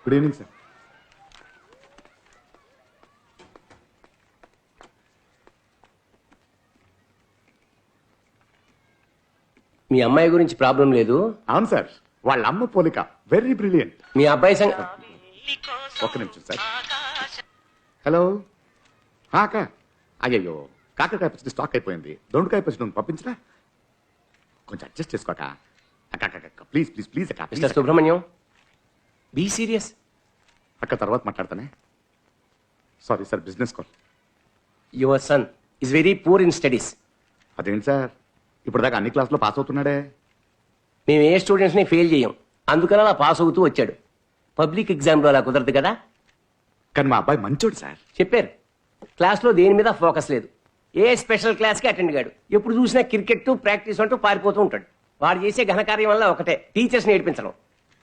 Good evening sir. మీ అమ్మాయి గురించి problem లేదు. అవును సార్, వాళ్ళ అమ్మ పోలిక వెరీ బ్రిలియంట్. మీ అబ్బాయి ఒక్క నిమిషం సార్. హలో అక్క. అయ్యయ్యో, కాకరకాయ పచ్చడి స్టాక్ అయిపోయింది. దొండకాయ పచ్చడి పంపించరా? కొంచెం అడ్జస్ట్ చేసుకోక. అక్క ప్లీజ్ ప్లీజ్ ప్లీజ్ అక్క. Mister Subrahmanyam, be serious. అక్క తర్వాత మాట్లాడతానే. Sorry sir, business call. Your son is very poor in studies. అదేంటి సార్, ఇప్పుడు దాకా అన్ని క్లాసులో పాస్ అవుతున్నాడే. మేము ఏ స్టూడెంట్స్ని ఫెయిల్ చేయం, అందుకని అలా పాస్ అవుతూ వచ్చాడు. పబ్లిక్ ఎగ్జామ్లో అలా కుదరదు కదా. కానీ మా అబ్బాయి మంచోడు సార్. చెప్పారు, క్లాస్లో దేని మీద ఫోకస్ లేదు. ఏ స్పెషల్ క్లాస్కి అటెండ్ కాడు. ఎప్పుడు చూసినా క్రికెట్ ప్రాక్టీస్ అంటూ పారిపోతూ ఉంటాడు. వాడు చేసే ఘనకార్యం వల్ల ఒకటే, టీచర్స్ని ఏడిపించడం.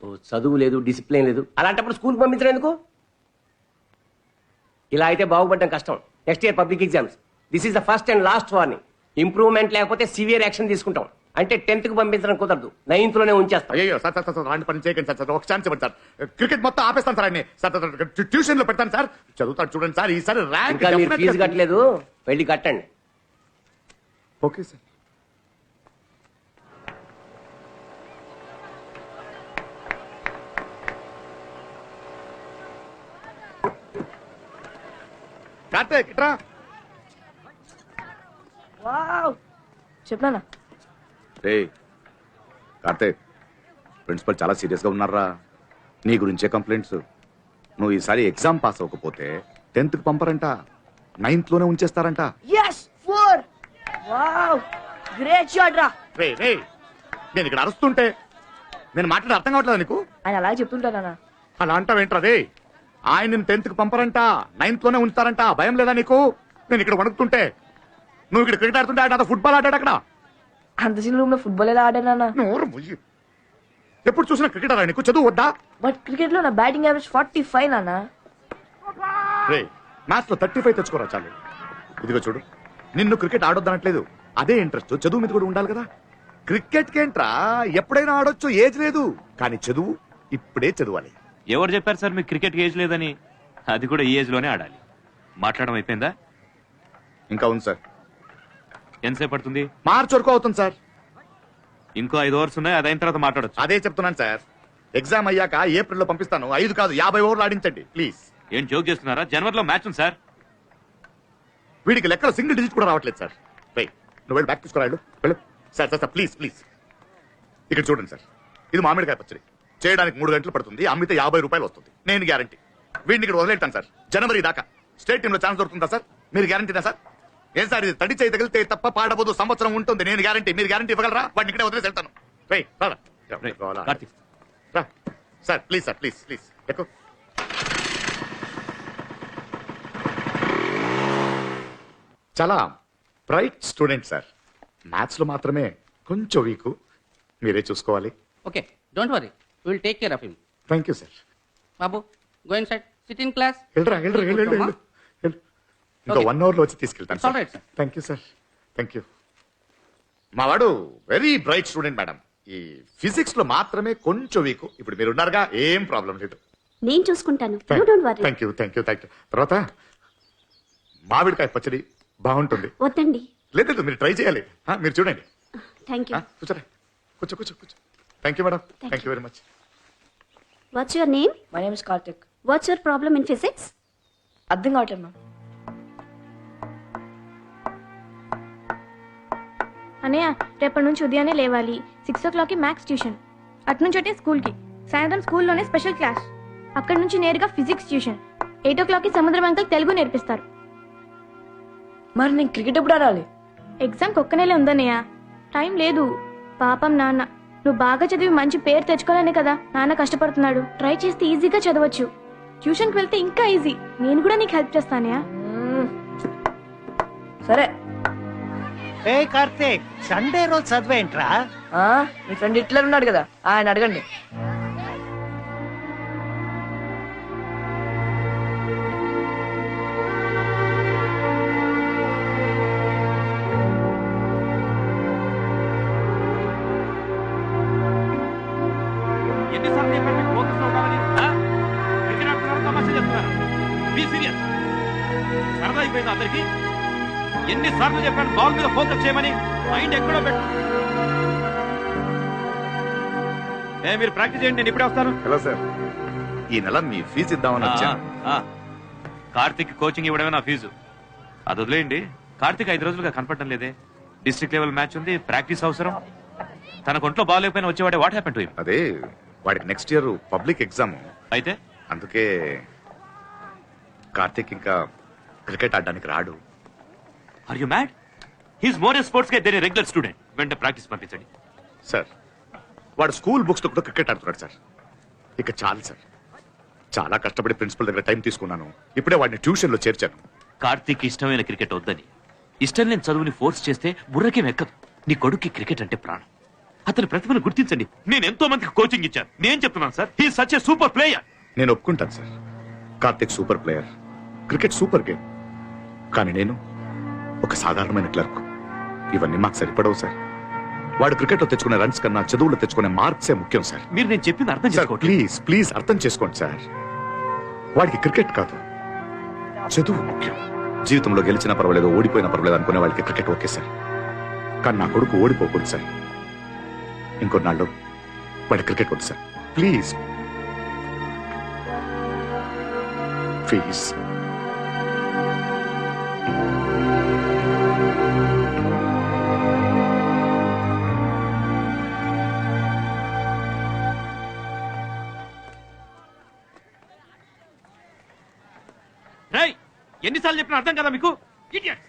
ఓ చదువు లేదు, డిసిప్లిన్ లేదు. అలాంటప్పుడు స్కూల్కి పంపించడం ఎందుకు? ఇలా అయితే బాగుపడడం కష్టం. Next year public exams. This is the first and last warning. Improvement లేకపోతే సివియర్ యాక్షన్ తీసుకుంటాం. అంటే 10th కి పంపించడం కుదరదు, 9th లోనే ఉంచేస్తాం. అయ్యో సార్ సార్ సార్ అలాంటి పని చేయకండి సార్. సార్ ఒక ఛాన్స్ ఇవ్వండి సార్. క్రికెట్ మొత్తం ఆపేస్తాను సార్ అన్ని. సార్ ట్యూషన్ లో పెడతాను సార్. చదువుతాడు చూడండి సార్. ఈసారి ర్యాంక్. ఇంకా మీరు ఫీజు కట్టలేదు, వెళ్ళి కట్టండి. Okay sir. కార్తీక్ ఇట్రా. వావ్, చెప్పనా? కార్తీక్, ప్రిన్సిపల్ చాలా సీరియస్ గా ఉన్నారా? నీ గురించే కంప్లైంట్స్. నువ్వు ఈసారి ఎగ్జామ్ పాస్ అవ్వకపోతే 10th కి పంపరంట, 9th లోనే ఉంచేస్తారంట. yes 4. వావ్, గ్రేట్ షాట్ రా. రే రే, నేను ఇక్కడ అరుస్తుంటే నేను మాట్లాడే అర్థం కావట్లేదు నీకు? ఆయన అలాగే చెప్తుంటానా? అలా అంటావేంట్రా? రే, ఆయన నేను 10th కి పంపరంట, 9th లోనే ఉంచుతారంట. భయం లేదా నీకు? నేను ఇక్కడ వణుకుతుంటే, నువ్వు ఇక్కడ క్రికెట్ ఆడుతుంటే ఆయన ఫుట్బాల్ ఆడాడు అక్కడ. అంత చిన్న రూమ్ లో ఫుట్బాల్ ఎలా ఆడానా? నోరు మూయి. ఎప్పుడు చూసినా క్రికెట్ ఆడా? నీకు చదువు వద్దా? బట్ క్రికెట్ లో నా బ్యాటింగ్ యావరేజ్ 45 నానా. రే, మ్యాచ్ లో 35 తెచ్చుకోరా చాలు. ఇదిగో చూడు, నిన్ను క్రికెట్ ఆడొద్దనట్లేదు. అదే ఇంట్రెస్ట్ చదువు మీద కూడా ఉండాలి కదా. క్రికెట్ కేంట్రా, ఎప్పుడైనా ఆడొచ్చు, ఏజ్ లేదు. కానీ చదువు ఇప్పుడే చదవాలి. ఎవరు చెప్పారు సార్ మీకు క్రికెట్ ఏజ్ లేదని? అది కూడా ఈ ఏజ్ లోనే ఆడాలి. మాట్లాడడం అయిపోయిందా? ఇంకా ఉంది సార్. ఎంతసేపు పడుతుంది? మార్చి వరకు అవుతుంది సార్. ఇంకో 5 ఓవర్స్ ఉన్నాయి, అది అయిన తర్వాత మాట్లాడొచ్చు. అదే చెప్తున్నాను సార్. ఎగ్జామ్ అయ్యాక ఏప్రిల్ లో పంపిస్తాను. 5 కాదు 50 ఓవర్లు ఆడించండి ప్లీజ్. ఏం జోక్ చేస్తున్నారా? జనవరిలో మ్యాచ్ ఉంది సార్. వీడికి లెక్కలో సింగిల్ డిజిట్ కూడా రావట్లేదు సార్. రైట్, నువ్వు వెళ్ళి బ్యాక్ తీసుకురాడు వెళ్ళు. Sir sir sir please please. ఇక్కడ చూడండి సార్, ఇది మామిడికాయ పచ్చడి. చేయడానికి 3 గంటలు పడుతుంది, అమ్మితే 50 రూపాయలు వస్తుంది. నేను గ్యారంటీ. వీడిని ఇక్కడ వదిలేస్తాను సార్. జనవరి దాకా స్టేట్ టీమ్ లో ఛాన్స్ దొరుకుతుందా సార్? మీరు గ్యారంటీనా సార్? ఏం సార్ ఇది? తడి చేయి తగిలితే తప్ప పాడబోదు, సంవత్సరం ఉంటుంది. నేను గ్యారంటీ. మీరు గ్యారంటీ ఇవ్వగలరా? వాడిని ఇక్కడే వదిలేసి వెళ్తాను. Karthik, sir please sir, please please ఎక్కువ. చాలా బ్రైట్ స్టూడెంట్ సార్. మ్యాథ్స్ లో మాత్రమే కొంచెం వీక్. మీరే చూసుకోవాలి. Okay, don't worry. We will take care of him. Thank you sir. Babu, go inside. Sit in class. వెళ్ళరా వెళ్ళరా వెళ్ళు. ఇంకా 1 hour లో వచ్చి తీసుకెళ్తాను. It's all right, sir. Thank you sir, thank you. మా వాడు వెరీ బ్రైట్ స్టూడెంట్ మేడం. ఈ ఫిజిక్స్ లో మాత్రమే కొంచెం వీక్. ఇప్పుడు మీరు ఉన్నారుగా, ఏం ప్రాబ్లం లేదు. నేను చూసుకుంటాను. Don't worry. Thank you thank you thank you. తర్వాత మామిడికాయ పచ్చడి బాగుంటుంది. వద్దండి. లేదు, మీరు ట్రై చేయాలి. మీరు చూడండి. Thank you. కూర్చోరా, కూర్చో కూర్చో కూర్చో. Thank you madam, thank you very much. What's your name? My name is Karthik. What's your problem in physics? అర్థం కావట్లేదు మ్యామ్. అన్నయ్య, రేపటి నుంచి ఉదయాన్నే లేవాలి. 6 o'clockకి మ్యాథ్స్ ట్యూషన్, అట్నుంచి అంటే స్కూల్కి, సాయంత్రం స్కూల్లోనే స్పెషల్ క్లాస్, అక్కడి నుంచి నేరుగా ఫిజిక్స్ ట్యూషన్. 8 o'clockకి సముద్రం అంకల్ తెలుగు నేర్పిస్తారు. మరి నేను క్రికెట్ ఎప్పుడు ఆడాలి? ఎగ్జామ్కి ఒక్క నెలే ఉందన్నయ్య, టైం లేదు. పాపం నాన్న, నువ్వు బాగా చదివి మంచి పేరు తెచ్చుకోవాలనే కదా నాన్న కష్టపడుతున్నాడు. ట్రై చేస్తే ఈజీగా చదవచ్చు. ట్యూషన్కి వెళ్తే ఇంకా ఈజీ. నేను కూడా నీకు హెల్ప్ చేస్తానయ్యా. సరే. ఏ కార్తీక్, సండే రోజు చదివేంట్రా? మీ ఫ్రెండ్ హిట్లర్ ఉన్నాడు కదా, ఆయన అడగండి. ఎన్నిసార్లు చెప్పాను మీకు focus లో ఉండాలని? ఆ? Be serious. సరదా అయిపోయింది అందరికి. ఎన్నిసార్లు చెప్పాను బాల్ మీద ఫోకస్ చేయమని, మైండ్ ఎక్కడో పెట్టు. మీరు ప్రాక్టీస్ చేయండి, నేను ఇప్పుడే వస్తాను. హలో సార్, ఈ నెల మీ ఫీజు ఇద్దామని వచ్చాను. కార్తిక్ కోచింగ్ ఇవ్వడమే నా ఫీజు. అది వదిలేయండి. కార్తిక్ 5 రోజులుగా కనపడటం లేదే. డిస్ట్రిక్ట్ లెవెల్ మ్యాచ్ ఉంది, ప్రాక్టీస్ అవసరం. తన ఒంట్లో బాగాలేకపోయినా వచ్చేవాడే. What happen to him? అదే వాడికి నెక్స్ట్ ఇయర్ పబ్లిక్ ఎగ్జామ్, అయితే అందుకే కార్తీక్ ఇంకా క్రికెట్ ఆడడానికి రాడు. Are you mad? He's more a sports guy than a regular student. వెంటనే ప్రాక్టీస్ పంపించండి. సార్ వాడు స్కూల్ బుక్స్ తో కూడా క్రికెట్ ఆడుతున్నాడు సార్. ఇక చాలు సార్, చాలా కష్టపడి ప్రిన్సిపల్ దగ్గర టైం తీసుకున్నాను. ఇప్పుడే వాడిని ట్యూషన్ లో చేర్చాను. కార్తీక్ ఇష్టమైన క్రికెట్ వద్దని, ఇష్టం లేని చదువుని ఫోర్స్ చేస్తే బుర్రకేం ఎక్కదు. నీ కొడుక్కి క్రికెట్ అంటే ప్రాణం. అతని ప్రతిభను గుర్తించండి. నేను ఎంతో మందికి కోచింగ్ ఇచ్చాను. నేను చెప్తున్నాను sir, he such a super player. నేను ఒప్పుకుంటాను sir, Karthik super player, cricket super game. కానీ నేను ఒక సాధారణమైన క్లర్క్. ఇవన్నీ మాకు సరిపడవు సార్. వాడు క్రికెట్ లో తెచ్చుకునే రన్స్ కన్నా చదువులో తెచ్చుకునే మార్క్సే ముఖ్యం సార్. మీరు నేను చెప్పింది అర్థం సార్ చేసుకోండి. ప్లీజ్ ప్లీజ్ అర్థం చేసుకోండి సార్. వాడికి క్రికెట్ కాదు, చదువు ముఖ్యం. జీవితంలో గెలిచినా పర్వాలేదు, ఓడిపోయినా పర్వాలేదు అనుకునే వాళ్ళకి క్రికెట్ ఓకే సార్. కానీ నా కొడుకు ఓడిపోకూడదు సార్. ఇంకొన్నాళ్ళు వాడి క్రికెట్ వద్దు సార్. Please please. రేయ్, ఎన్నిసార్లు చెప్పినా అర్థం కదా మీకు? Idiot.